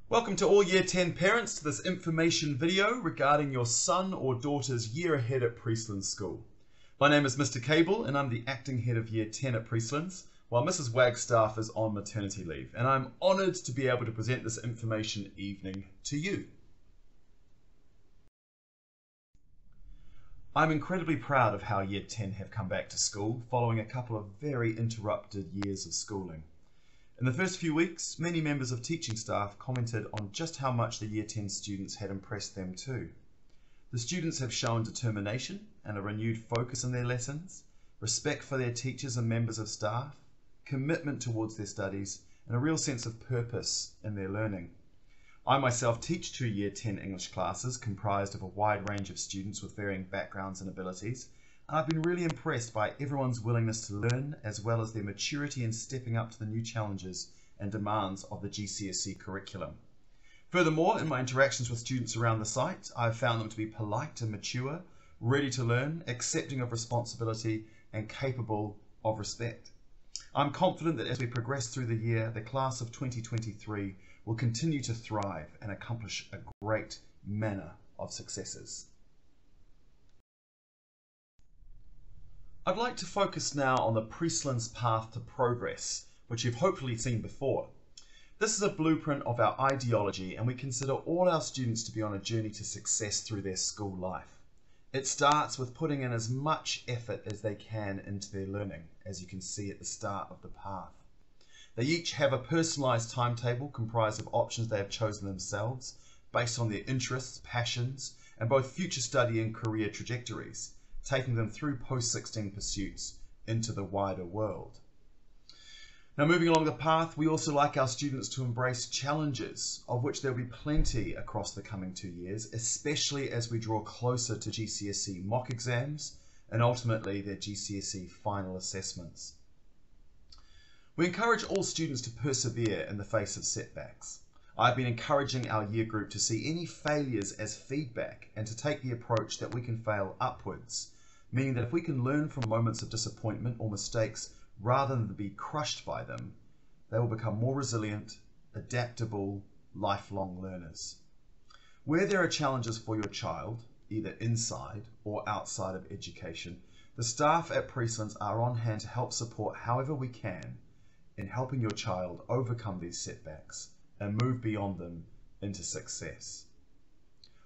Welcome to all Year 10 parents to this information video regarding your son or daughter's year ahead at Priestlands School. My name is Mr. Cable and I'm the acting head of Year 10 at Priestlands, while Mrs. Wagstaff is on maternity leave, and I'm honoured to be able to present this information evening to you. I'm incredibly proud of how Year 10 have come back to school following a couple of very interrupted years of schooling. In the first few weeks, many members of teaching staff commented on just how much the Year 10 students had impressed them too. The students have shown determination and a renewed focus in their lessons, respect for their teachers and members of staff, commitment towards their studies, and a real sense of purpose in their learning. I myself teach 2 Year 10 English classes comprised of a wide range of students with varying backgrounds and abilities, and I've been really impressed by everyone's willingness to learn, as well as their maturity in stepping up to the new challenges and demands of the GCSE curriculum. Furthermore, in my interactions with students around the site, I've found them to be polite and mature, ready to learn, accepting of responsibility, and capable of respect. I'm confident that as we progress through the year, the class of 2023 will continue to thrive and accomplish a great manner of successes. I'd like to focus now on the Priestlands path to progress, which you've hopefully seen before. This is a blueprint of our ideology, and we consider all our students to be on a journey to success through their school life. It starts with putting in as much effort as they can into their learning, as you can see at the start of the path. They each have a personalised timetable comprised of options they have chosen themselves, based on their interests, passions, and both future study and career trajectories, taking them through post-16 pursuits into the wider world. Now, moving along the path, we also like our students to embrace challenges, of which there will be plenty across the coming 2 years, especially as we draw closer to GCSE mock exams and ultimately their GCSE final assessments. We encourage all students to persevere in the face of setbacks. I've been encouraging our year group to see any failures as feedback and to take the approach that we can fail upwards, meaning that if we can learn from moments of disappointment or mistakes rather than be crushed by them, they will become more resilient, adaptable, lifelong learners. Where there are challenges for your child, either inside or outside of education, the staff at Priestlands are on hand to help support however we can in helping your child overcome these setbacks and move beyond them into success.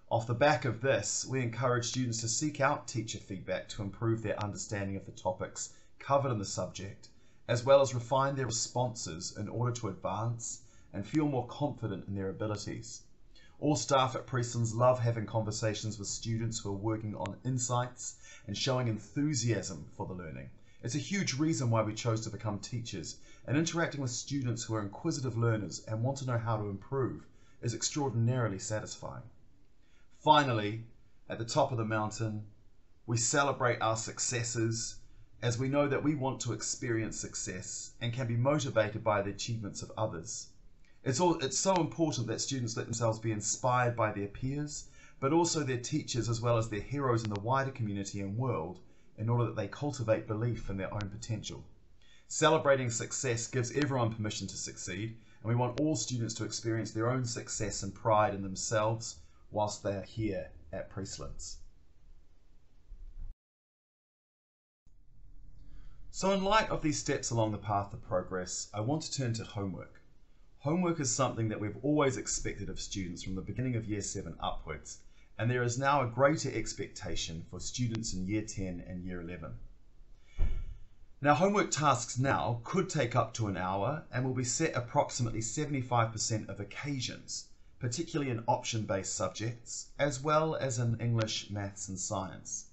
Off the back of this, we encourage students to seek out teacher feedback to improve their understanding of the topics covered in the subject, as well as refine their responses in order to advance and feel more confident in their abilities. All staff at Priestlands love having conversations with students who are working on insights and showing enthusiasm for the learning. It's a huge reason why we chose to become teachers, and interacting with students who are inquisitive learners and want to know how to improve is extraordinarily satisfying. Finally, at the top of the mountain, we celebrate our successes, as we know that we want to experience success and can be motivated by the achievements of others. It's so important that students let themselves be inspired by their peers, but also their teachers as well as their heroes in the wider community and world, in order that they cultivate belief in their own potential. Celebrating success gives everyone permission to succeed, and we want all students to experience their own success and pride in themselves whilst they are here at Priestlands. So in light of these steps along the path of progress, I want to turn to homework. Homework is something that we've always expected of students from the beginning of Year 7 upwards, and there is now a greater expectation for students in Year 10 and Year 11. Now, homework tasks now could take up to an hour and will be set approximately 75% of occasions, particularly in option-based subjects, as well as in English, maths and science.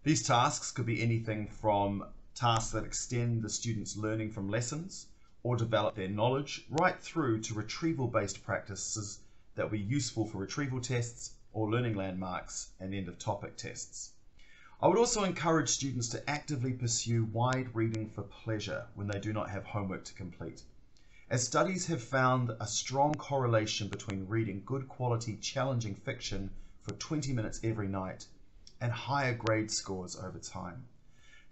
These tasks could be anything from tasks that extend the students' learning from lessons or develop their knowledge, right through to retrieval-based practices that will be useful for retrieval tests or learning landmarks and end-of-topic tests. I would also encourage students to actively pursue wide reading for pleasure when they do not have homework to complete, as studies have found a strong correlation between reading good quality challenging fiction for 20 minutes every night and higher grade scores over time.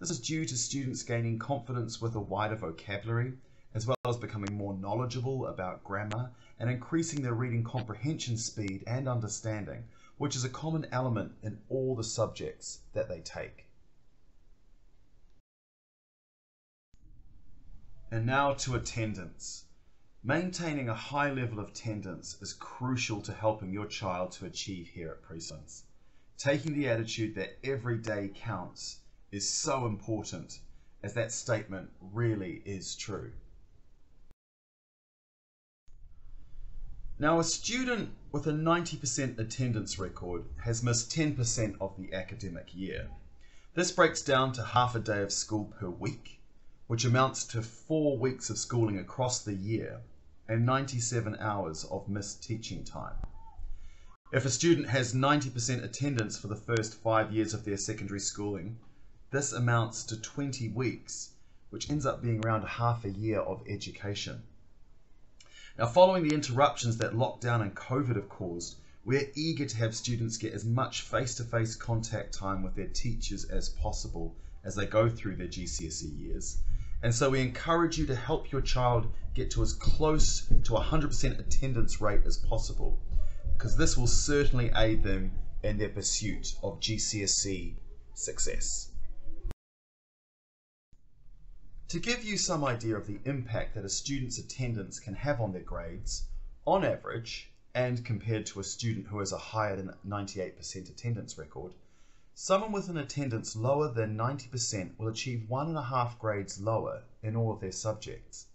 This is due to students gaining confidence with a wider vocabulary, as well as becoming more knowledgeable about grammar and increasing their reading comprehension speed and understanding, which is a common element in all the subjects that they take. And now to attendance. Maintaining a high level of attendance is crucial to helping your child to achieve here at Priestlands. Taking the attitude that every day counts is so important, as that statement really is true. Now, a student with a 90% attendance record has missed 10% of the academic year. This breaks down to half a day of school per week, which amounts to 4 weeks of schooling across the year and 97 hours of missed teaching time. If a student has 90% attendance for the first 5 years of their secondary schooling, this amounts to 20 weeks, which ends up being around half a year of education. Now, following the interruptions that lockdown and COVID have caused, we're eager to have students get as much face-to-face contact time with their teachers as possible as they go through their GCSE years. And so we encourage you to help your child get to as close to 100% attendance rate as possible, because this will certainly aid them in their pursuit of GCSE success. To give you some idea of the impact that a student's attendance can have on their grades, on average, and compared to a student who has a higher than 98% attendance record, someone with an attendance lower than 90% will achieve 1.5 grades lower in all of their subjects.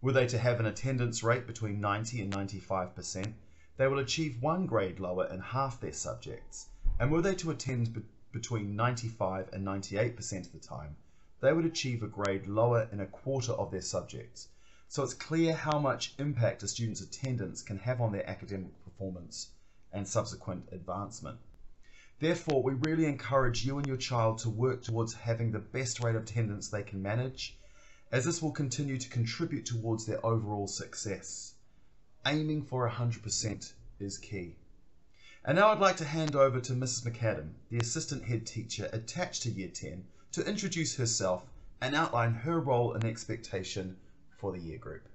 Were they to have an attendance rate between 90 and 95%, they will achieve 1 grade lower in half their subjects. And were they to attend between 95 and 98% of the time, they would achieve a grade lower in 1/4 of their subjects. So it's clear how much impact a student's attendance can have on their academic performance and subsequent advancement. Therefore, we really encourage you and your child to work towards having the best rate of attendance they can manage, as this will continue to contribute towards their overall success. Aiming for 100% is key. And now I'd like to hand over to Mrs. McAdam, the assistant head teacher attached to Year 10, to introduce herself and outline her role and expectation for the year group.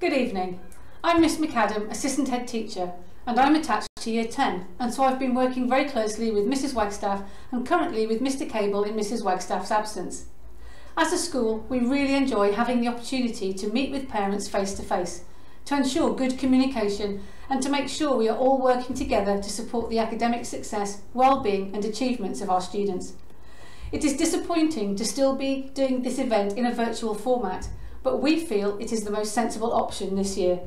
Good evening. I'm Miss McAdam, assistant head teacher, and I'm attached to Year 10, and so I've been working very closely with Mrs. Wagstaff and currently with Mr. Cable in Mrs. Wagstaff's absence. As a school, we really enjoy having the opportunity to meet with parents face to face, to ensure good communication and to make sure we are all working together to support the academic success, well-being and achievements of our students. It is disappointing to still be doing this event in a virtual format, but we feel it is the most sensible option this year.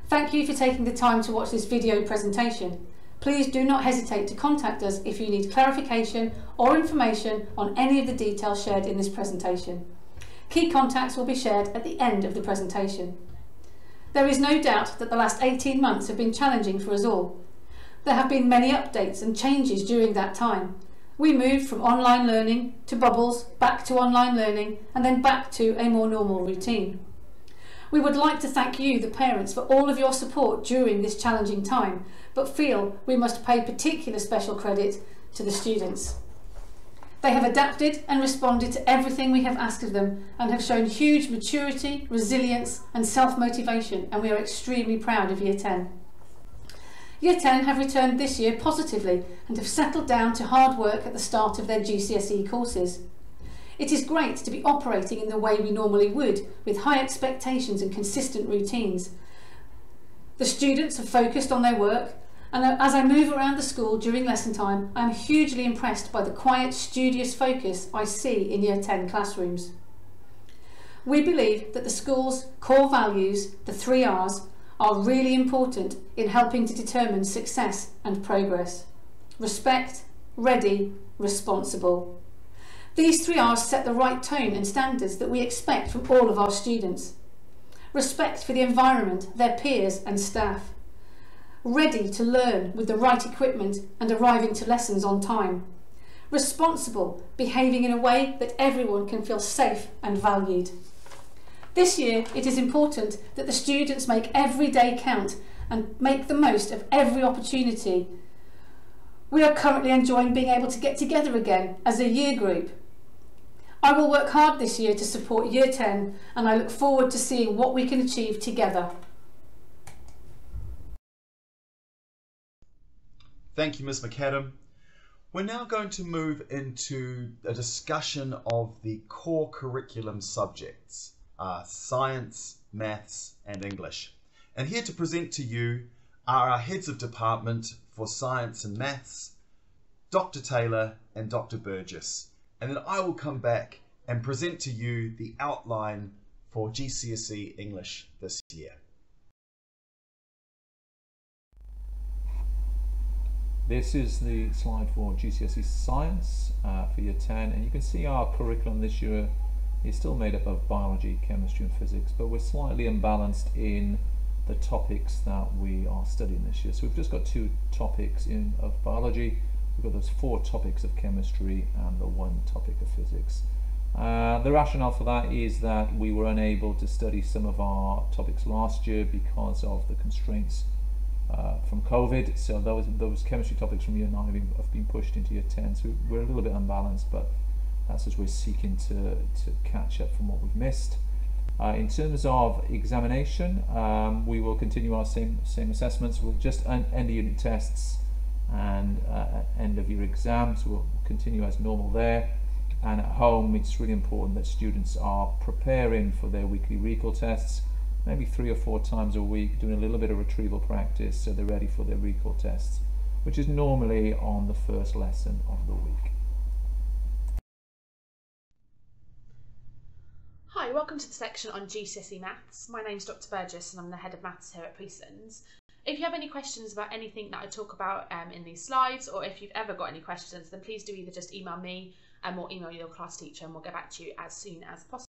Thank you for taking the time to watch this video presentation. Please do not hesitate to contact us if you need clarification or information on any of the details shared in this presentation. Key contacts will be shared at the end of the presentation. There is no doubt that the last 18 months have been challenging for us all. There have been many updates and changes during that time. We moved from online learning to bubbles, back to online learning, and then back to a more normal routine. We would like to thank you, the parents, for all of your support during this challenging time, but feel we must pay particular special credit to the students. They have adapted and responded to everything we have asked of them and have shown huge maturity, resilience and self-motivation, and we are extremely proud of Year 10. Year 10 have returned this year positively and have settled down to hard work at the start of their GCSE courses. It is great to be operating in the way we normally would, with high expectations and consistent routines. The students have focused on their work, and as I move around the school during lesson time, I am hugely impressed by the quiet, studious focus I see in Year 10 classrooms. We believe that the school's core values, the 3 R's, are really important in helping to determine success and progress. Respect, ready, responsible. These 3 R's set the right tone and standards that we expect from all of our students. Respect for the environment, their peers and staff. Ready to learn with the right equipment and arriving to lessons on time. Responsible, behaving in a way that everyone can feel safe and valued. This year, it is important that the students make every day count and make the most of every opportunity. We are currently enjoying being able to get together again as a year group. I will work hard this year to support Year 10 and I look forward to seeing what we can achieve together. Thank you, Ms. McAdam. We're now going to move into a discussion of the core curriculum subjects, science, maths and English. And here to present to you are our heads of department for science and maths, Dr. Taylor and Dr. Burgess. And then I will come back and present to you the outline for GCSE English this year. This is the slide for GCSE Science for Year 10, and you can see our curriculum this year is still made up of biology, chemistry and physics, but we're slightly imbalanced in the topics that we are studying this year. So we've just got 2 topics of biology, we've got those 4 topics of chemistry and the 1 topic of physics. The rationale for that is that we were unable to study some of our topics last year because of the constraints from COVID, so those chemistry topics from Year 9 have been pushed into Year 10, so we're a little bit unbalanced, but that's as we're seeking to catch up from what we've missed. In terms of examination, we will continue our same assessments. We'll just end the unit tests and end of year exams. We'll continue as normal there, and at home it's really important that students are preparing for their weekly recall tests, maybe 3 or 4 times a week, doing a little bit of retrieval practice so they're ready for their recall tests, which is normally on the first lesson of the week. Hi, welcome to the section on GCSE Maths. My name's Dr. Burgess and I'm the Head of Maths here at Priestlands. If you have any questions about anything that I talk about in these slides, or if you've ever got any questions, then please do either just email me or email your class teacher and we'll get back to you as soon as possible.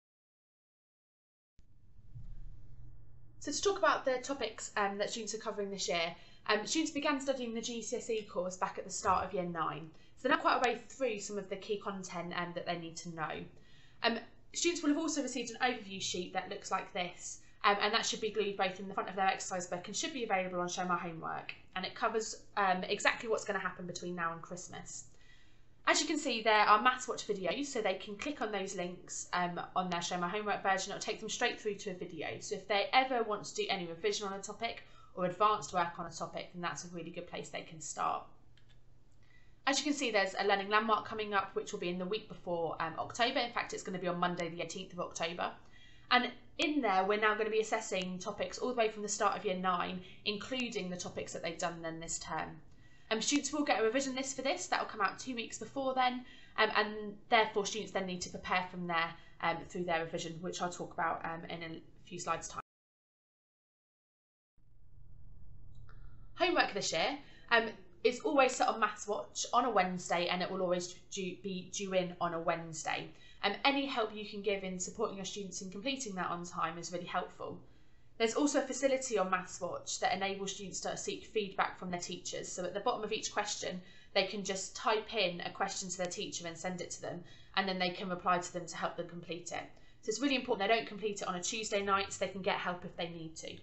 So to talk about the topics that students are covering this year, students began studying the GCSE course back at the start of Year 9. So they're now quite a way through some of the key content that they need to know. Students will have also received an overview sheet that looks like this, and that should be glued both in the front of their exercise book and should be available on Show My Homework, and it covers exactly what's going to happen between now and Christmas. As you can see, there are Maths Watch videos, so they can click on those links on their Show My Homework version. It'll take them straight through to a video. So if they ever want to do any revision on a topic or advanced work on a topic, then that's a really good place they can start. As you can see, there's a learning landmark coming up, which will be in the week before October. In fact, it's going to be on Monday, the 18th of October. And in there, we're now going to be assessing topics all the way from the start of Year 9, including the topics that they've done then this term. Students will get a revision list for this. That will come out 2 weeks before then, and therefore students then need to prepare from there through their revision, which I'll talk about in a few slides' time. Homework this year is always set on Maths Watch on a Wednesday, and it will always be due in on a Wednesday. Any help you can give in supporting your students in completing that on time is really helpful. There's also a facility on Maths Watch that enables students to seek feedback from their teachers. So at the bottom of each question, they can just type in a question to their teacher and send it to them, and then they can reply to them to help them complete it. So it's really important they don't complete it on a Tuesday night, so they can get help if they need to.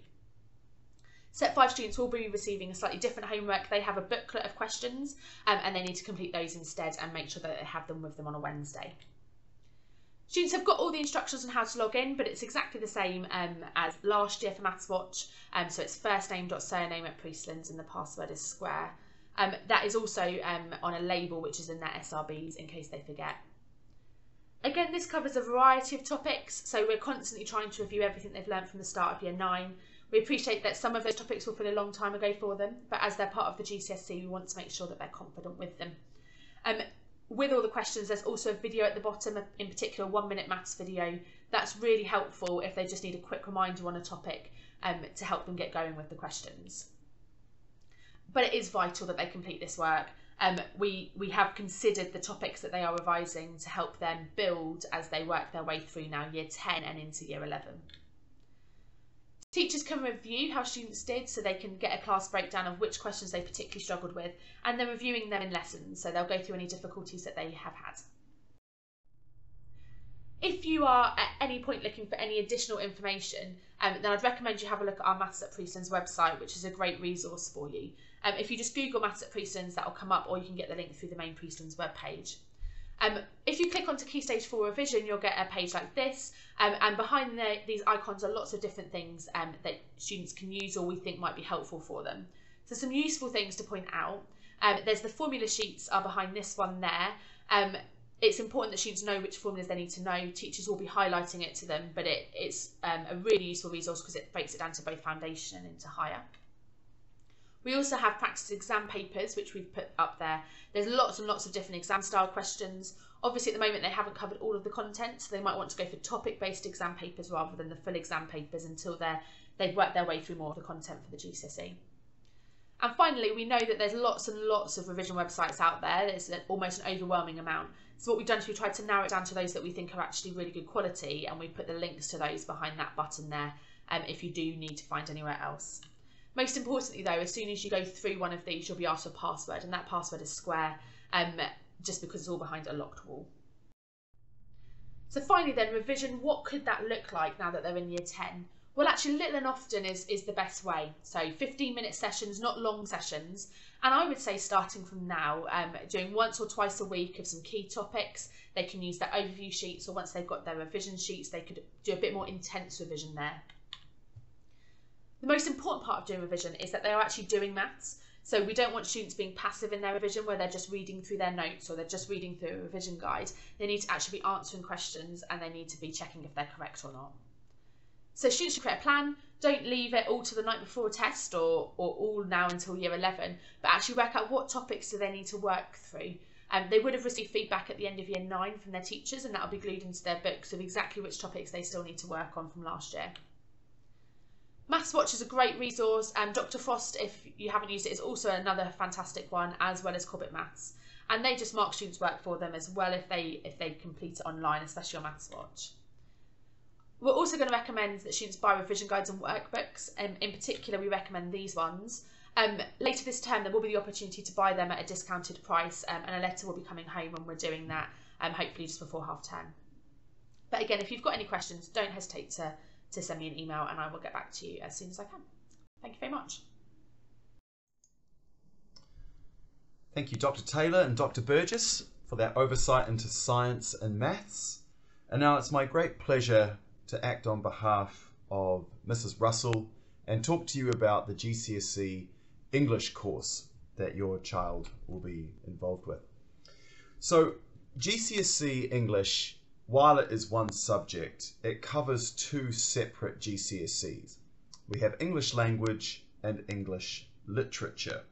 Set 5 students will be receiving a slightly different homework. They have a booklet of questions and they need to complete those instead and make sure that they have them with them on a Wednesday. Students have got all the instructions on how to log in, but it's exactly the same as last year for Maths Watch. So it's firstname.surname@Priestlands and the password is square. That is also on a label which is in their SRBs in case they forget. Again, this covers a variety of topics, so we're constantly trying to review everything they've learned from the start of Year 9. We appreciate that some of those topics will feel a long time ago for them, but as they're part of the GCSE, we want to make sure that they're confident with them. With all the questions, there's also a video at the bottom, in particular a 1-minute maths video. That's really helpful if they just need a quick reminder on a topic to help them get going with the questions. But it is vital that they complete this work. We have considered the topics that they are revising to help them build as they work their way through now Year 10 and into Year 11. Teachers can review how students did, so they can get a class breakdown of which questions they particularly struggled with, and they're reviewing them in lessons, so they'll go through any difficulties that they have had. If you are at any point looking for any additional information, then I'd recommend you have a look at our Maths at Priestlands website, which is a great resource for you. If you just Google Maths at Priestlands, that will come up, or you can get the link through the main Priestlands webpage. If you click onto Key Stage 4 Revision, you'll get a page like this, and behind these icons are lots of different things that students can use or we think might be helpful for them. So some useful things to point out. There's the formula sheets are behind this one there. It's important that students know which formulas they need to know. Teachers will be highlighting it to them, but it's a really useful resource because it breaks it down to both foundation and into higher. We also have practice exam papers, which we've put up there. There's lots and lots of different exam style questions. Obviously at the moment they haven't covered all of the content, so they might want to go for topic-based exam papers rather than the full exam papers until they've worked their way through more of the content for the GCSE. And finally, we know that there's lots and lots of revision websites out there. There's almost an overwhelming amount. So what we've done is we've tried to narrow it down to those that we think are actually really good quality, and we put the links to those behind that button there if you do need to find anywhere else. Most importantly though, as soon as you go through one of these, you'll be asked for a password, and that password is square, just because it's all behind a locked wall. So finally then, revision, what could that look like now that they're in year 10? Well, actually little and often is the best way. So 15-minute sessions, not long sessions. And I would say starting from now, doing once or twice a week of some key topics. They can use their overview sheets, or once they've got their revision sheets, they could do a bit more intense revision there. The most important part of doing revision is that they are actually doing maths. So we don't want students being passive in their revision where they're just reading through their notes or they're just reading through a revision guide. They need to actually be answering questions, and they need to be checking if they're correct or not. So students should create a plan. Don't leave it all to the night before a test or all now until year 11, but actually work out what topics do they need to work through. They would have received feedback at the end of year 9 from their teachers, and that will be glued into their books of exactly which topics they still need to work on from last year. Maths Watch is a great resource. Dr. Frost, if you haven't used it, is also another fantastic one, as well as Cobbett Maths. And they just mark students' work for them as well if they complete it online, especially on Maths Watch. We're also going to recommend that students buy revision guides and workbooks. In particular, we recommend these ones. Later this term, there will be the opportunity to buy them at a discounted price, and a letter will be coming home when we're doing that, hopefully just before half term. But again, if you've got any questions, don't hesitate to send me an email, and I will get back to you as soon as I can. Thank you very much. Thank you, Dr. Taylor and Dr. Burgess, for that oversight into science and maths. And now it's my great pleasure to act on behalf of Mrs. Russell and talk to you about the GCSE English course that your child will be involved with. So GCSE English, while it is one subject, it covers two separate GCSEs. We have English language and English literature.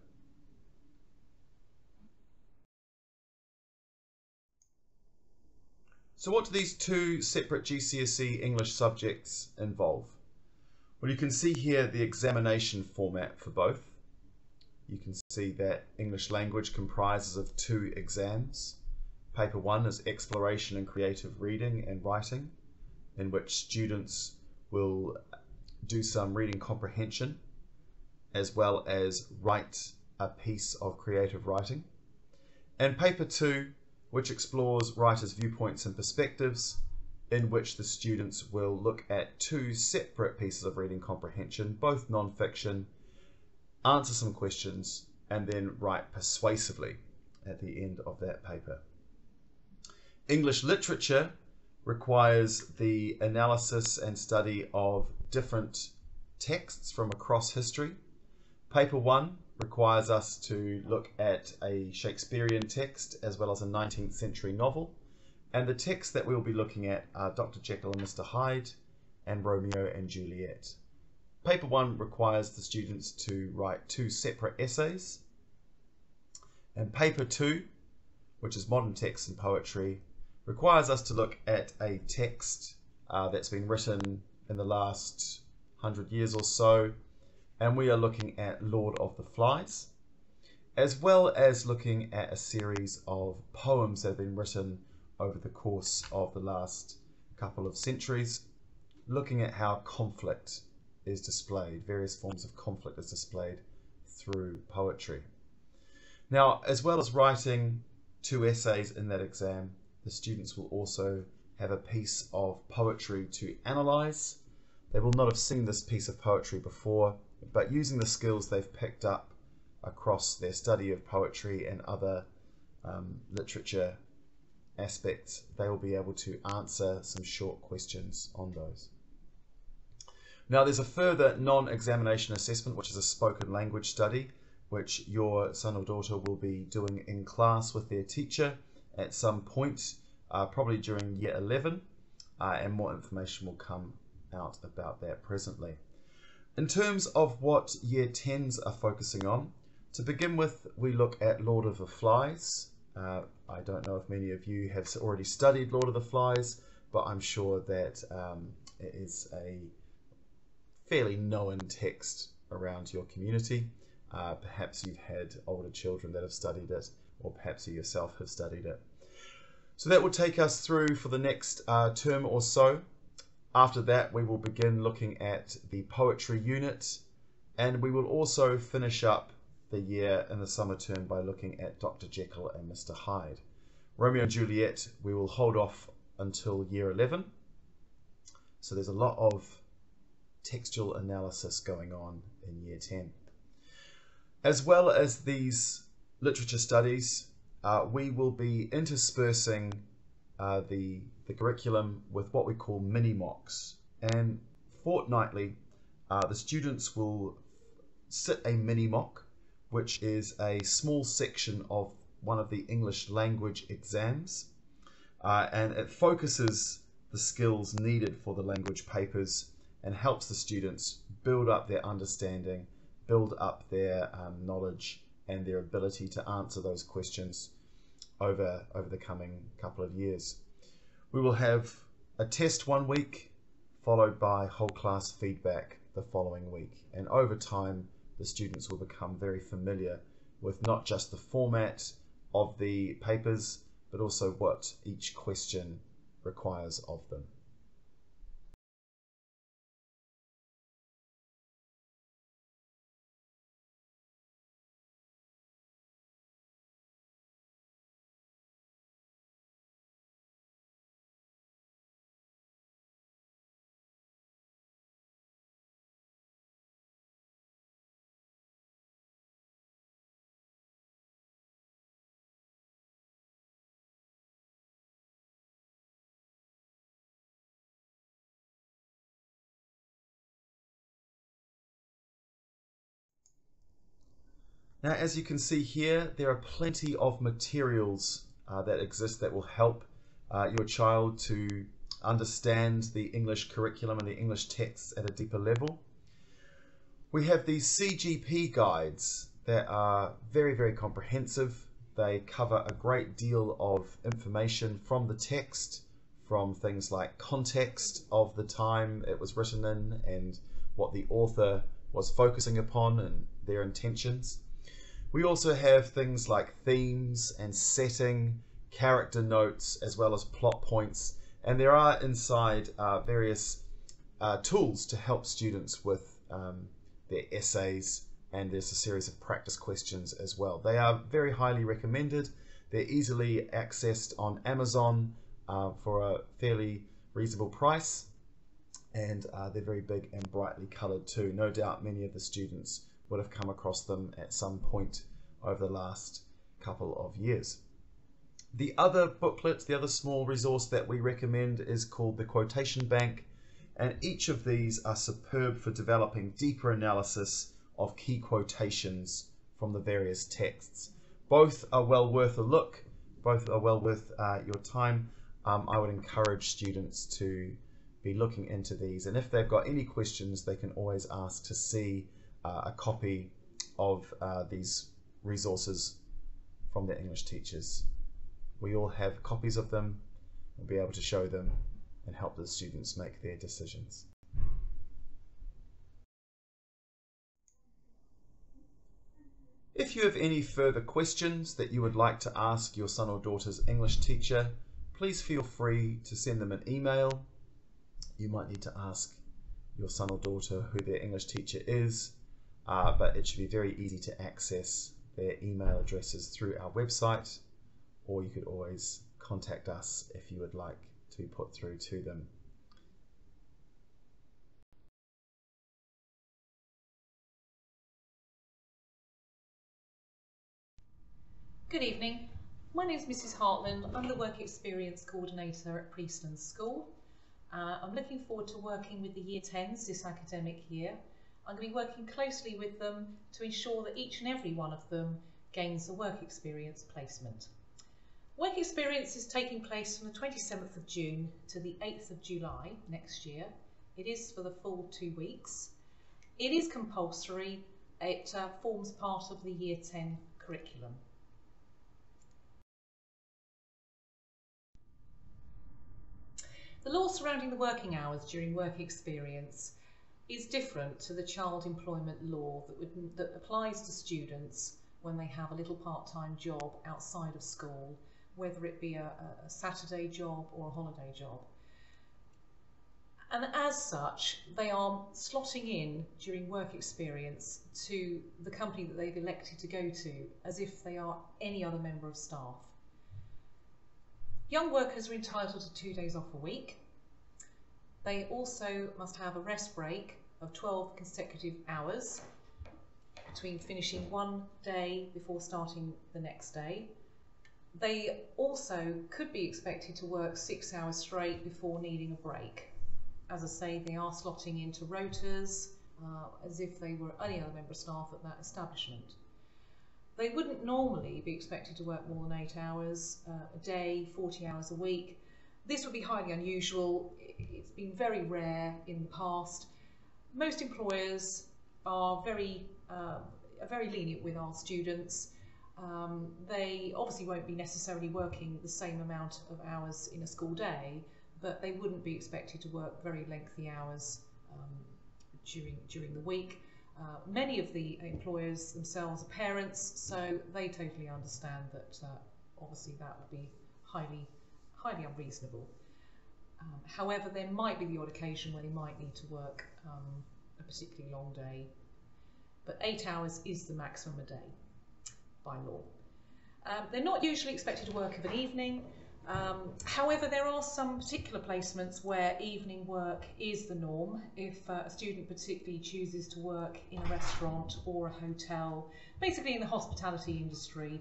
So what do these two separate GCSE English subjects involve? Well, you can see here the examination format for both. You can see that English language comprises of 2 exams. Paper 1 is exploration and creative reading and writing, in which students will do some reading comprehension as well as write a piece of creative writing. And paper 2, which explores writers' viewpoints and perspectives, in which the students will look at 2 separate pieces of reading comprehension, both non-fiction, answer some questions, and then write persuasively at the end of that paper. English literature requires the analysis and study of different texts from across history. Paper 1 requires us to look at a Shakespearean text as well as a 19th century novel. And the texts that we'll be looking at are Dr. Jekyll and Mr. Hyde and Romeo and Juliet. Paper 1 requires the students to write 2 separate essays. And paper 2, which is modern text and poetry, requires us to look at a text that's been written in the last 100 years or so. And we are looking at Lord of the Flies, as well as looking at a series of poems that have been written over the course of the last couple of centuries, looking at how conflict is displayed, various forms of conflict is displayed through poetry. Now, as well as writing 2 essays in that exam, the students will also have a piece of poetry to analyse. They will not have seen this piece of poetry before, but using the skills they've picked up across their study of poetry and other literature aspects, they will be able to answer some short questions on those. Now there's a further non-examination assessment, which is a spoken language study, which your son or daughter will be doing in class with their teacher at some point, probably during year 11, and more information will come out about that presently. In terms of what year 10s are focusing on, to begin with, we look at Lord of the Flies. I don't know if many of you have already studied Lord of the Flies, but I'm sure that it is a fairly known text around your community. Perhaps you've had older children that have studied it, or perhaps you yourself have studied it. So that will take us through for the next term or so. After that, we will begin looking at the poetry unit, and we will also finish up the year in the summer term by looking at Dr. Jekyll and Mr. Hyde. Romeo and Juliet, we will hold off until year 11. So there's a lot of textual analysis going on in year 10. As well as these literature studies, we will be interspersing the curriculum with what we call mini-mocks. And fortnightly, the students will sit a mini-mock, which is a small section of one of the English language exams, and it focuses the skills needed for the language papers and helps the students build up their understanding, build up their knowledge and their ability to answer those questions over the coming couple of years. We will have a test one week, followed by whole class feedback the following week, and over time the students will become very familiar with not just the format of the papers, but also what each question requires of them. Now, as you can see here, there are plenty of materials that exist that will help your child to understand the English curriculum and the English texts at a deeper level. We have these CGP guides that are very, very comprehensive. They cover a great deal of information from the text, from things like context of the time it was written in and what the author was focusing upon and their intentions. We also have things like themes and setting, character notes, as well as plot points, and there are inside various tools to help students with their essays, and there's a series of practice questions as well. They are very highly recommended. They're easily accessed on Amazon for a fairly reasonable price, and they're very big and brightly coloured too. No doubt many of the students would have come across them at some point over the last couple of years. The other booklet, the other small resource that we recommend is called the Quotation Bank, and each of these are superb for developing deeper analysis of key quotations from the various texts. Both are well worth a look, both are well worth your time. I would encourage students to be looking into these, and if they've got any questions they can always ask to see a copy of these resources from their English teachers. We all have copies of them and be able to show them and help the students make their decisions. If you have any further questions that you would like to ask your son or daughter's English teacher, please feel free to send them an email. You might need to ask your son or daughter who their English teacher is, but it should be very easy to access their email addresses through our website, or you could always contact us if you would like to be put through to them. Good evening. My name is Mrs Hartland. I'm the Work Experience Coordinator at Priestlands School. I'm looking forward to working with the Year 10s this academic year. I'm going to be working closely with them to ensure that each and every one of them gains a work experience placement. Work experience is taking place from the 27th of June to the 8th of July next year. It is for the full 2 weeks. It is compulsory. It forms part of the Year 10 curriculum. The law surrounding the working hours during work experience is different to the child employment law that applies to students when they have a little part-time job outside of school, whether it be a Saturday job or a holiday job. And as such, they are slotting in during work experience to the company that they've elected to go to as if they are any other member of staff. Young workers are entitled to 2 days off a week. They also must have a rest break of 12 consecutive hours between finishing one day before starting the next day. They also could be expected to work 6 hours straight before needing a break. As I say, they are slotting into rotas as if they were any other member of staff at that establishment. They wouldn't normally be expected to work more than 8 hours a day, 40 hours a week. This would be highly unusual. It's been very rare in the past. Most employers are very lenient with our students. They obviously won't be necessarily working the same amount of hours in a school day, but they wouldn't be expected to work very lengthy hours during the week. Many of the employers themselves are parents, so they totally understand that obviously that would be highly unreasonable. However, there might be the odd occasion where they might need to work a particularly long day, but 8 hours is the maximum a day by law. They're not usually expected to work of an evening. However, there are some particular placements where evening work is the norm. If a student particularly chooses to work in a restaurant or a hotel, basically in the hospitality industry,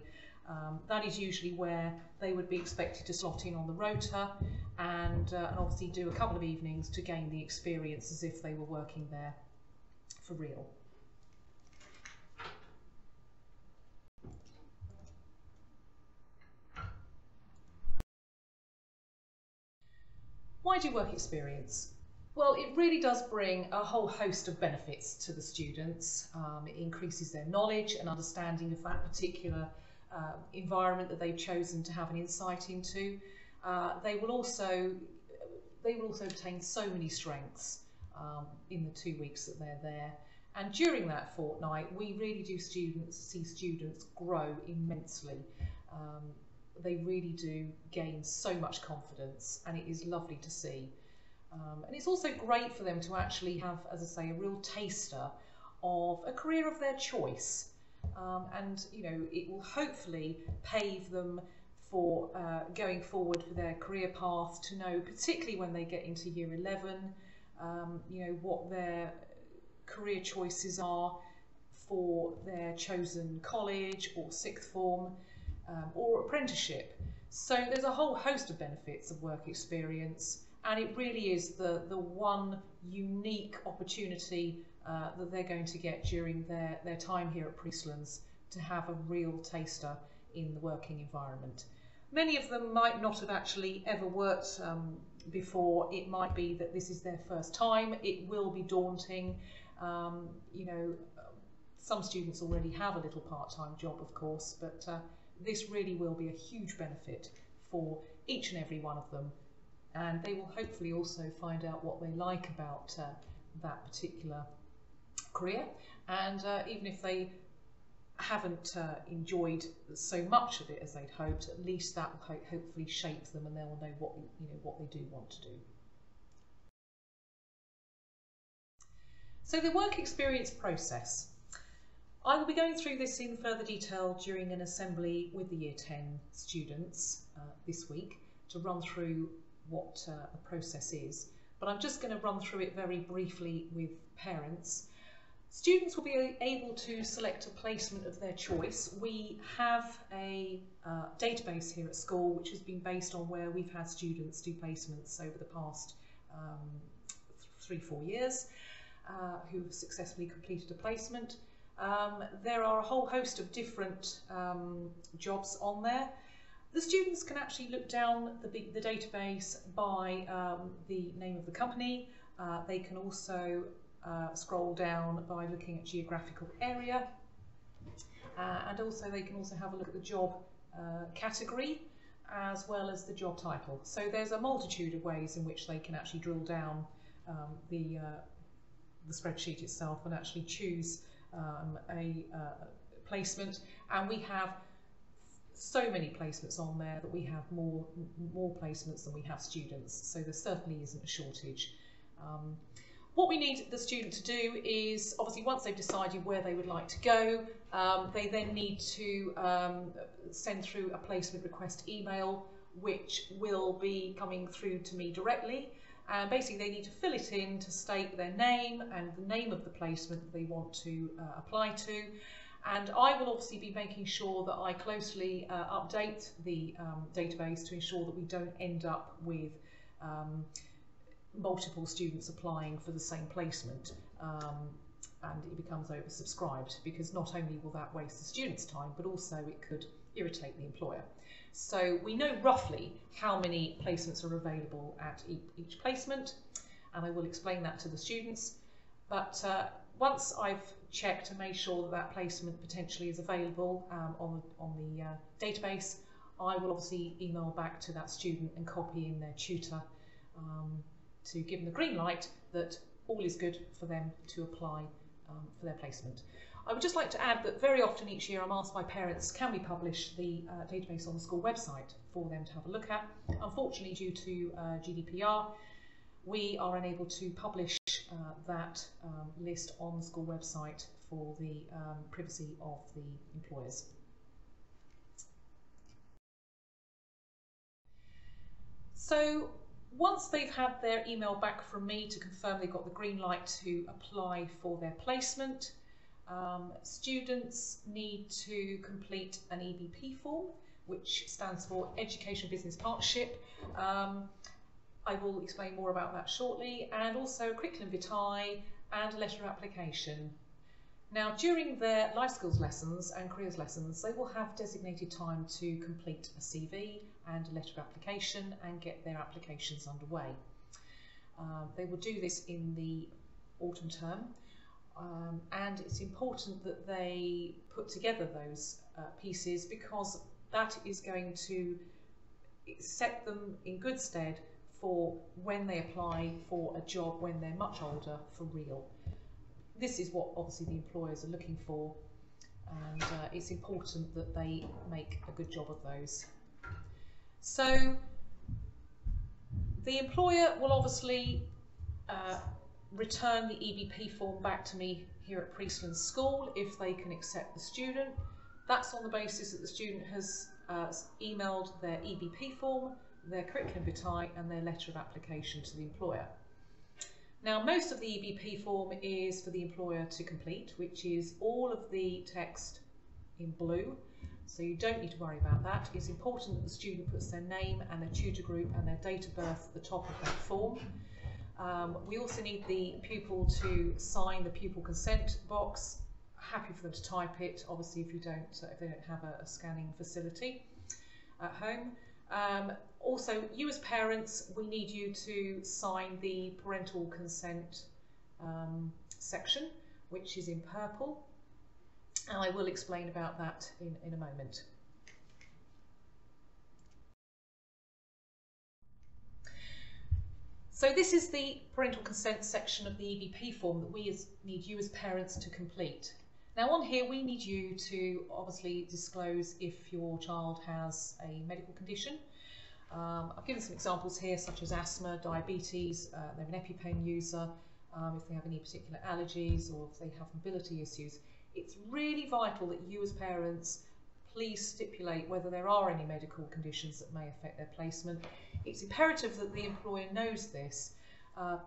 that is usually where they would be expected to slot in on the rota and obviously do a couple of evenings to gain the experience as if they were working there for real. Why do work experience? Well, it really does bring a whole host of benefits to the students. It increases their knowledge and understanding of that particular environment that they've chosen to have an insight into. They will also obtain so many strengths in the 2 weeks that they're there. And during that fortnight, we really do see students grow immensely. They really do gain so much confidence, and it is lovely to see. And it's also great for them to actually have, as I say, a real taster of a career of their choice. And you know, it will hopefully pave them for going forward for their career path, to know, particularly when they get into year 11, you know, what their career choices are for their chosen college or sixth form or apprenticeship. So there's a whole host of benefits of work experience, and it really is the one unique opportunity that they're going to get during their time here at Priestlands, to have a real taster in the working environment. Many of them might not have actually ever worked before. It might be that this is their first time. It will be daunting. You know, some students already have a little part-time job, of course, but this really will be a huge benefit for each and every one of them, and they will hopefully also find out what they like about that particular career, and even if they haven't enjoyed so much of it as they'd hoped, at least that will hopefully shape them, and they'll know what they do want to do. So the work experience process. I will be going through this in further detail during an assembly with the Year 10 students this week, to run through what the process is, but I'm just going to run through it very briefly with parents. Students will be able to select a placement of their choice. We have a database here at school which has been based on where we've had students do placements over the past 3-4 years who have successfully completed a placement. There are a whole host of different jobs on there. The students can actually look down the database by the name of the company. They can also scroll down by looking at geographical area, and also they can also have a look at the job category as well as the job title. So there's a multitude of ways in which they can actually drill down the spreadsheet itself and actually choose a placement. And we have so many placements on there that we have more placements than we have students, so there certainly isn't a shortage. What we need the student to do is, obviously once they've decided where they would like to go, they then need to send through a placement request email, which will be coming through to me directly. And basically they need to fill it in to state their name and the name of the placement that they want to apply to. And I will obviously be making sure that I closely update the database to ensure that we don't end up with multiple students applying for the same placement and it becomes oversubscribed, because not only will that waste the student's time, but also it could irritate the employer. So we know roughly how many placements are available at each placement, and I will explain that to the students. But once I've checked and made sure that that placement potentially is available on the database, I will obviously email back to that student and copy in their tutor to give them the green light that all is good for them to apply for their placement. I would just like to add that very often each year I'm asked by parents, can we publish the database on the school website for them to have a look at? Unfortunately, due to GDPR, we are unable to publish that list on the school website for the privacy of the employers. So once they've had their email back from me to confirm they've got the green light to apply for their placement, students need to complete an EBP form, which stands for Education Business Partnership. I will explain more about that shortly, and also curriculum vitae and a letter of application. Now, during their life skills lessons and careers lessons, they will have designated time to complete a CV and a letter of application and get their applications underway. They will do this in the autumn term, and it's important that they put together those pieces, because that is going to set them in good stead for when they apply for a job when they're much older for real. This is what obviously the employers are looking for, and it's important that they make a good job of those. So the employer will obviously return the EBP form back to me here at Priestlands School if they can accept the student. That's on the basis that the student has emailed their EBP form, their curriculum vitae and their letter of application to the employer. Now, most of the EBP form is for the employer to complete, which is all of the text in blue, so you don't need to worry about that. It's important that the student puts their name and their tutor group and their date of birth at the top of that form. We also need the pupil to sign the pupil consent box. Happy for them to type it, obviously, if they don't have a scanning facility at home. Also, you as parents, we need you to sign the parental consent section, which is in purple, and I will explain about that in a moment. So this is the parental consent section of the EBP form that we need you as parents to complete. Now on here we need you to obviously disclose if your child has a medical condition. I've given some examples here, such as asthma, diabetes, they're an EpiPen user, if they have any particular allergies or if they have mobility issues. It's really vital that you as parents please stipulate whether there are any medical conditions that may affect their placement. It's imperative that the employer knows this,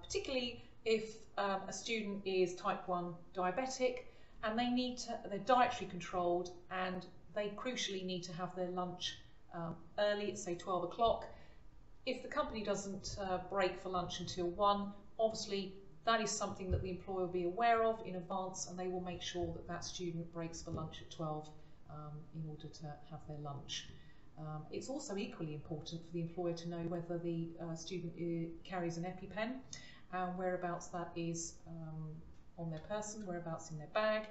particularly if a student is type 1 diabetic and they're dietary controlled and they crucially need to have their lunch early at say 12 o'clock. If the company doesn't break for lunch until 1, obviously that is something that the employer will be aware of in advance, and they will make sure that that student breaks for lunch at 12 in order to have their lunch. It's also equally important for the employer to know whether the student carries an EpiPen and whereabouts that is on their person, whereabouts in their bag.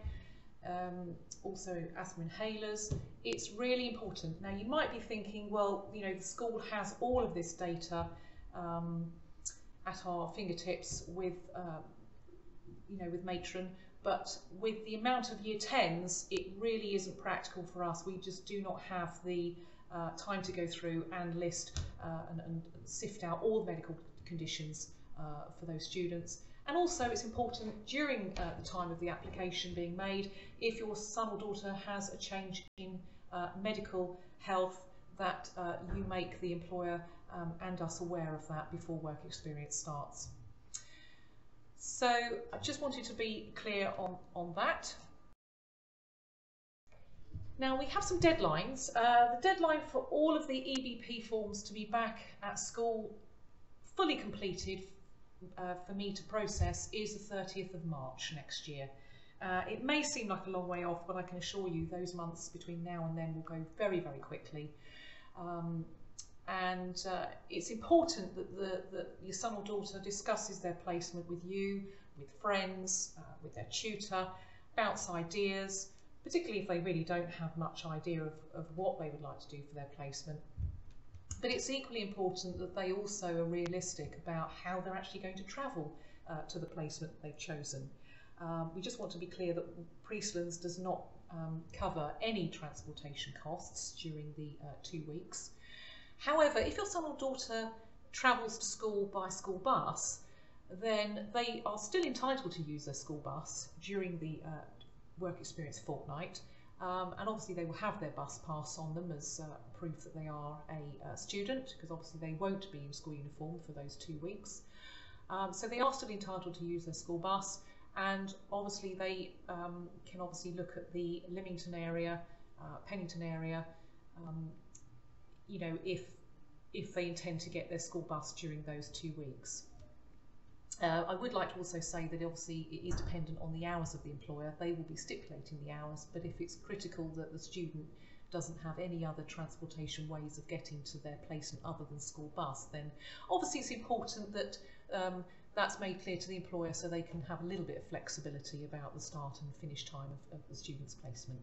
Also asthma inhalers. It's really important. Now you might be thinking, well, you know, the school has all of this data at our fingertips with, you know, with Matron, but with the amount of year 10s, it really isn't practical for us. We just do not have the time to go through and list and sift out all the medical conditions for those students. And also it's important during the time of the application being made, if your son or daughter has a change in medical health, that you make the employer and us aware of that before work experience starts. So I just wanted to be clear on that. Now we have some deadlines. The deadline for all of the EBP forms to be back at school fully completed for me to process is the 30th of March next year. It may seem like a long way off, but I can assure you those months between now and then will go very, very quickly. It's important that your son or daughter discusses their placement with you, with friends, with their tutor, bounce ideas, particularly if they really don't have much idea of what they would like to do for their placement. But it's equally important that they also are realistic about how they're actually going to travel to the placement they've chosen. We just want to be clear that Priestlands does not cover any transportation costs during the 2 weeks. However, if your son or daughter travels to school by school bus, then they are still entitled to use their school bus during the work experience fortnight. And obviously they will have their bus pass on them as proof that they are a student, because obviously they won't be in school uniform for those 2 weeks. So they are still entitled to use their school bus, and obviously they can obviously look at the Lymington area, Pennington area, you know, if they intend to get their school bus during those 2 weeks. I would like to also say that obviously it is dependent on the hours of the employer. They will be stipulating the hours, but if it's critical that the student doesn't have any other transportation ways of getting to their placement other than school bus, then obviously it's important that that's made clear to the employer so they can have a little bit of flexibility about the start and finish time of the student's placement.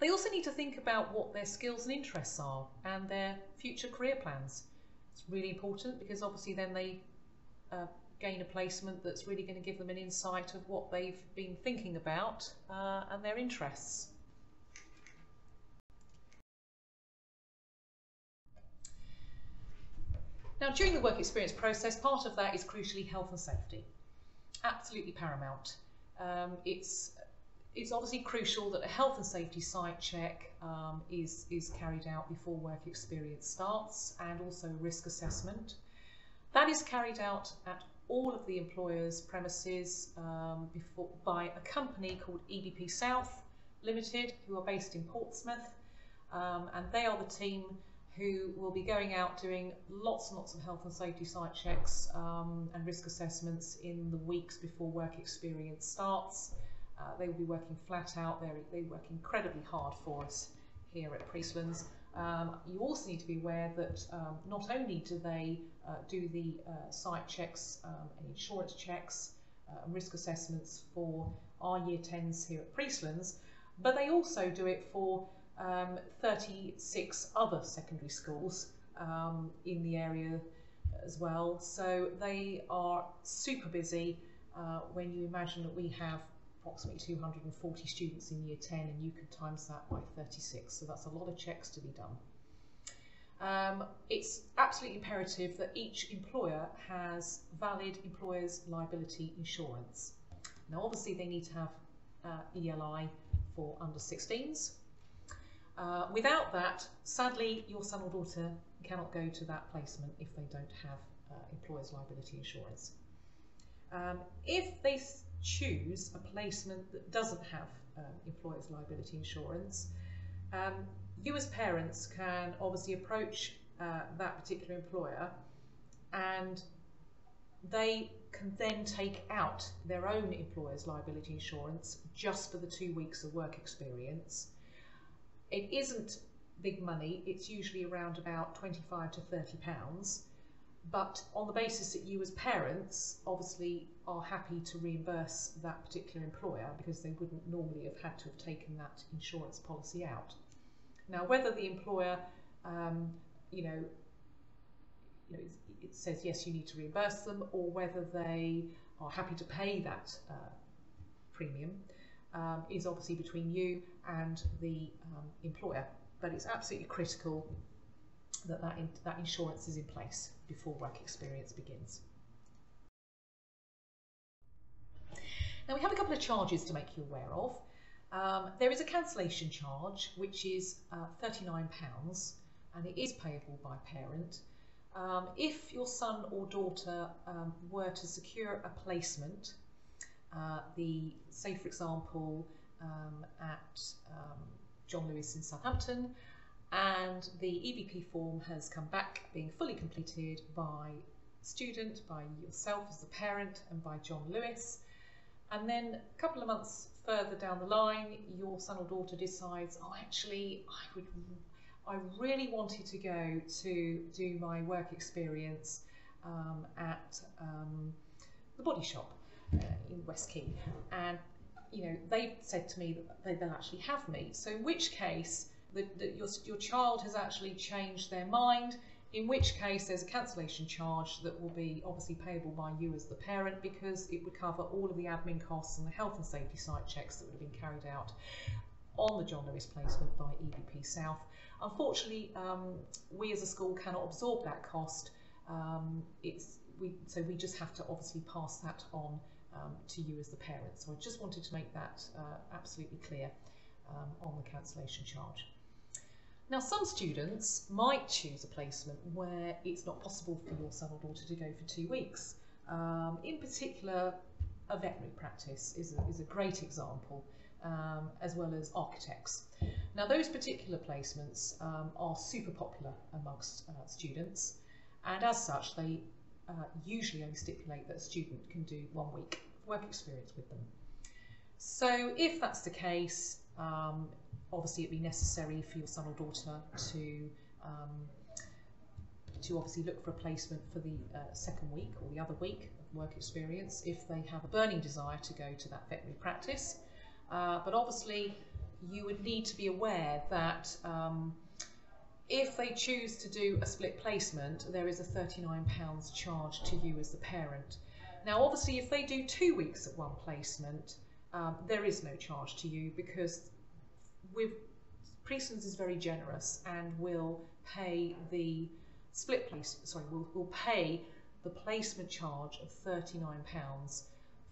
They also need to think about what their skills and interests are and their future career plans. It's really important because obviously then they gain a placement that's really going to give them an insight of what they've been thinking about and their interests. Now, during the work experience process, part of that is crucially health and safety. Absolutely paramount. It's obviously crucial that a health and safety site check is carried out before work experience starts, and also a risk assessment. That is carried out at all of the employer's premises by a company called EBP South Limited, who are based in Portsmouth, and they are the team who will be going out doing lots and lots of health and safety site checks and risk assessments in the weeks before work experience starts. They will be working flat out. They work incredibly hard for us here at Priestlands. You also need to be aware that not only do they do the site checks and insurance checks and risk assessments for our Year 10s here at Priestlands, but they also do it for 36 other secondary schools in the area as well. So they are super busy when you imagine that we have approximately 240 students in Year 10, and you can times that by 36, so that's a lot of checks to be done. It's absolutely imperative that each employer has valid employer's liability insurance. Now obviously they need to have ELI for under 16s. Without that, sadly, your son or daughter cannot go to that placement if they don't have employer's liability insurance. If they choose a placement that doesn't have employer's liability insurance, you as parents can obviously approach that particular employer, and they can then take out their own employer's liability insurance just for the 2 weeks of work experience. It isn't big money, it's usually around about £25 to £30, but on the basis that you as parents obviously are happy to reimburse that particular employer, because they wouldn't normally have had to have taken that insurance policy out. Now, whether the employer it says yes, you need to reimburse them, or whether they are happy to pay that premium is obviously between you and the employer. But it's absolutely critical that that insurance is in place before work experience begins. Now, we have a couple of charges to make you aware of. There is a cancellation charge, which is £39, and it is payable by parent. If your son or daughter were to secure a placement, say for example at John Lewis in Southampton, and the EBP form has come back being fully completed by student, by yourself as the parent, and by John Lewis, and then a couple of months further down the line your son or daughter decides, oh, actually I really wanted to go to do my work experience at the Body Shop in West Key, and they've said to me that they'll actually have me. So in which case your child has actually changed their mind, in which case there's a cancellation charge that will be obviously payable by you as the parent, because it would cover all of the admin costs and the health and safety site checks that would have been carried out on the John Lewis placement by EBP South. Unfortunately, we as a school cannot absorb that cost. So we just have to obviously pass that on to you as the parent. So I just wanted to make that absolutely clear on the cancellation charge. Now, some students might choose a placement where it's not possible for your son or daughter to go for 2 weeks. In particular, a veterinary practice is a great example, as well as architects. Now, those particular placements are super popular amongst students, and as such they usually only stipulate that a student can do 1 week work experience with them. So if that's the case, obviously it'd be necessary for your son or daughter to obviously look for a placement for the second week or the other week of work experience if they have a burning desire to go to that veterinary practice. But obviously you would need to be aware that if they choose to do a split placement, there is a £39 charge to you as the parent. Now obviously if they do 2 weeks at one placement, there is no charge to you, because Priestlands is very generous and will pay the will pay the placement charge of £39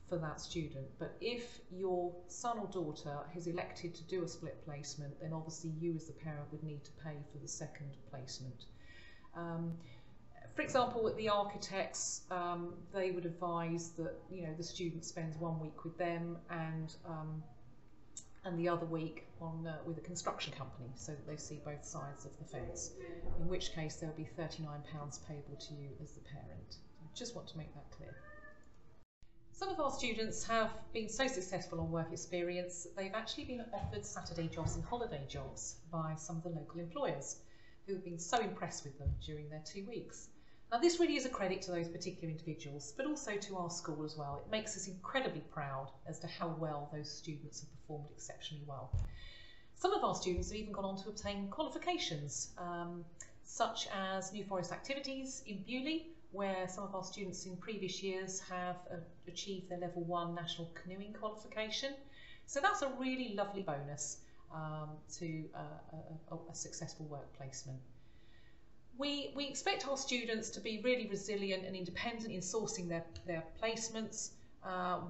for that student. But if your son or daughter has elected to do a split placement, then obviously you as the parent would need to pay for the second placement. For example, at the architects, they would advise that the student spends 1 week with them and the other week with a construction company, so that they see both sides of the fence, in which case there will be £39 payable to you as the parent. So I just want to make that clear. Some of our students have been so successful on work experience that they've actually been offered Saturday jobs and holiday jobs by some of the local employers who have been so impressed with them during their 2 weeks. Now this really is a credit to those particular individuals, but also to our school as well. It makes us incredibly proud as to how well those students have performed exceptionally well. Some of our students have even gone on to obtain qualifications, such as New Forest Activities in Bewley, where some of our students in previous years have achieved their level 1 national canoeing qualification. So that's a really lovely bonus to a successful work placement. We expect our students to be really resilient and independent in sourcing their placements.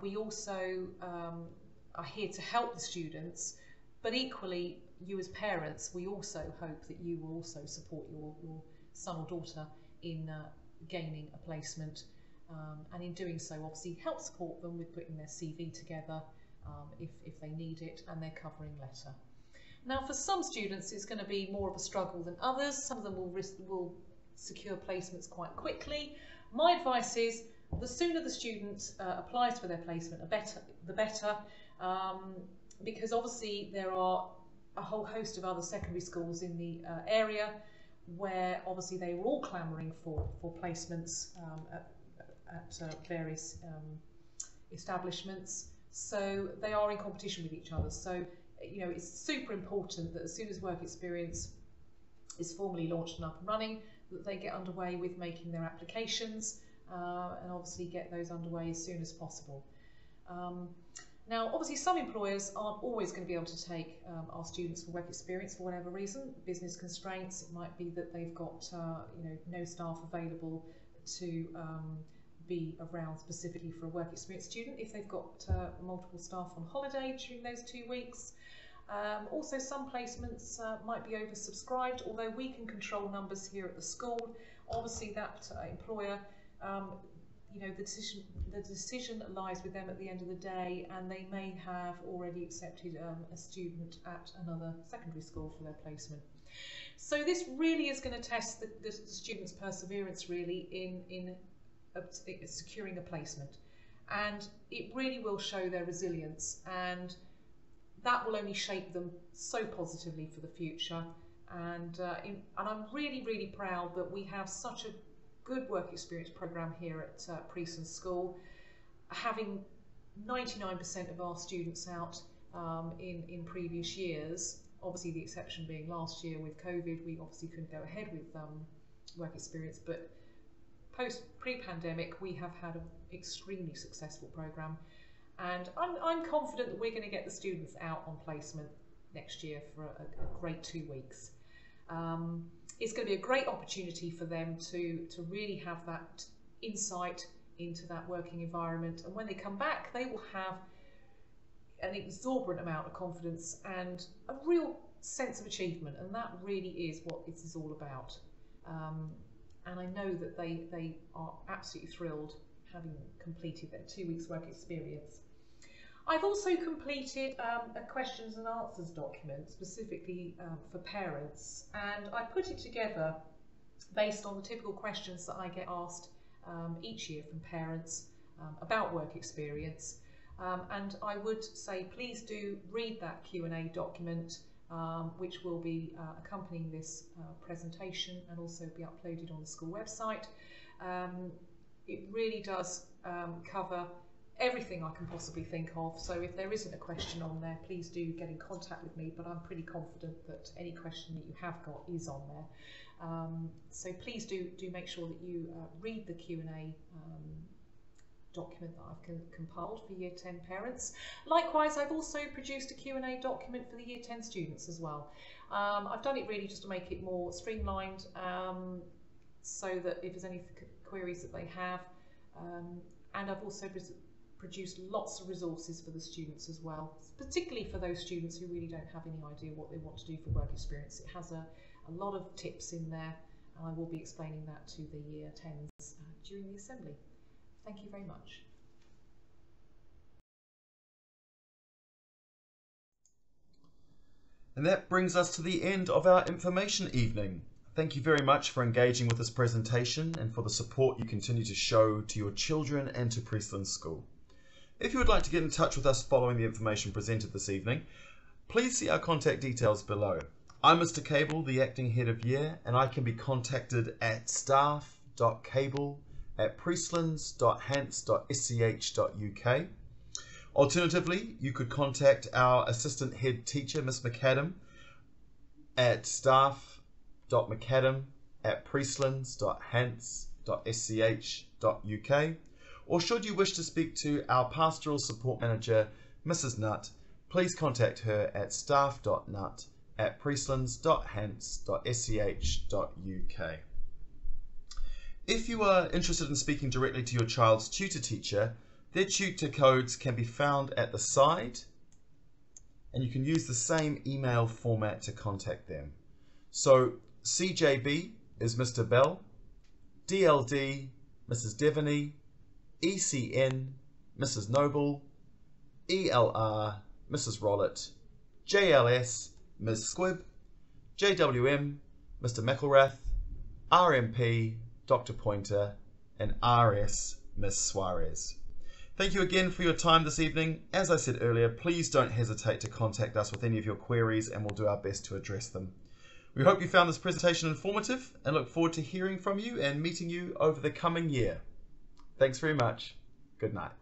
We also are here to help the students, but equally, you as parents, we also hope that you will also support your son or daughter in gaining a placement and in doing so obviously help support them with putting their CV together if they need it, and their covering letter. Now for some students it's going to be more of a struggle than others. Some of them will secure placements quite quickly. My advice is the sooner the student applies for their placement the better, because obviously there are a whole host of other secondary schools in the area where obviously they were all clamouring for placements at various establishments, so they are in competition with each other. So you know, it's super important that as soon as work experience is formally launched and up and running, that they get underway with making their applications, and obviously get those underway as soon as possible. Now obviously some employers aren't always going to be able to take our students for work experience for whatever reason, business constraints. It might be that they've got you know, no staff available to be around specifically for a work experience student if they've got multiple staff on holiday during those 2 weeks. Also some placements might be oversubscribed, although we can control numbers here at the school. Obviously that employer, you know, the decision lies with them at the end of the day, and they may have already accepted a student at another secondary school for their placement. So this really is going to test the student's perseverance really in securing a placement, and it really will show their resilience, and that will only shape them so positively for the future. And I'm really proud that we have such a good work experience programme here at Priestlands School, having 99% of our students out in previous years. Obviously the exception being last year with COVID, we obviously couldn't go ahead with work experience, but pre-pandemic we have had an extremely successful programme, and I'm confident that we're going to get the students out on placement next year for a great 2 weeks. It's going to be a great opportunity for them to really have that insight into that working environment, and when they come back they will have an exorbitant amount of confidence and a real sense of achievement, and that really is what this is all about. And I know that they are absolutely thrilled having completed their 2 weeks work experience. I've also completed a questions and answers document specifically for parents, and I put it together based on the typical questions that I get asked each year from parents about work experience. And I would say please do read that Q&A document, which will be accompanying this presentation and also be uploaded on the school website. It really does cover everything I can possibly think of, so if there isn't a question on there, please do get in contact with me, but I'm pretty confident that any question that you have got is on there. So please do make sure that you read the Q&A document that I've compiled for Year 10 parents. Likewise, I've also produced a Q&A document for the Year 10 students as well. I've done it really just to make it more streamlined, so that if there's any queries that they have, and I've also produced lots of resources for the students as well, particularly for those students who really don't have any idea what they want to do for work experience. It has a lot of tips in there, and I will be explaining that to the Year 10s during the assembly. Thank you very much. And that brings us to the end of our information evening. Thank you very much for engaging with this presentation and for the support you continue to show to your children and to Priestlands School. If you would like to get in touch with us following the information presented this evening, please see our contact details below. I'm Mr. Cable, the Acting Head of Year, and I can be contacted at staff.cable@priestlands.hants.sch.uk. Alternatively, you could contact our Assistant Head Teacher, Miss McAdam, at staff.mcadam@priestlands.hants.sch.uk. Or should you wish to speak to our Pastoral Support Manager, Mrs. Nutt, please contact her at staff.nutt@priestlands.hants.sch.uk. If you are interested in speaking directly to your child's tutor teacher, their tutor codes can be found at the side, and you can use the same email format to contact them. So CJB is Mr. Bell, DLD Mrs. Devaney, ECN, Mrs. Noble, ELR, Mrs. Rollett, JLS, Ms. Squibb, JWM, Mr. McElrath, RMP, Dr. Pointer, and RS, Ms. Suarez. Thank you again for your time this evening. As I said earlier, please don't hesitate to contact us with any of your queries and we'll do our best to address them. We hope you found this presentation informative and look forward to hearing from you and meeting you over the coming year. Thanks very much. Good night.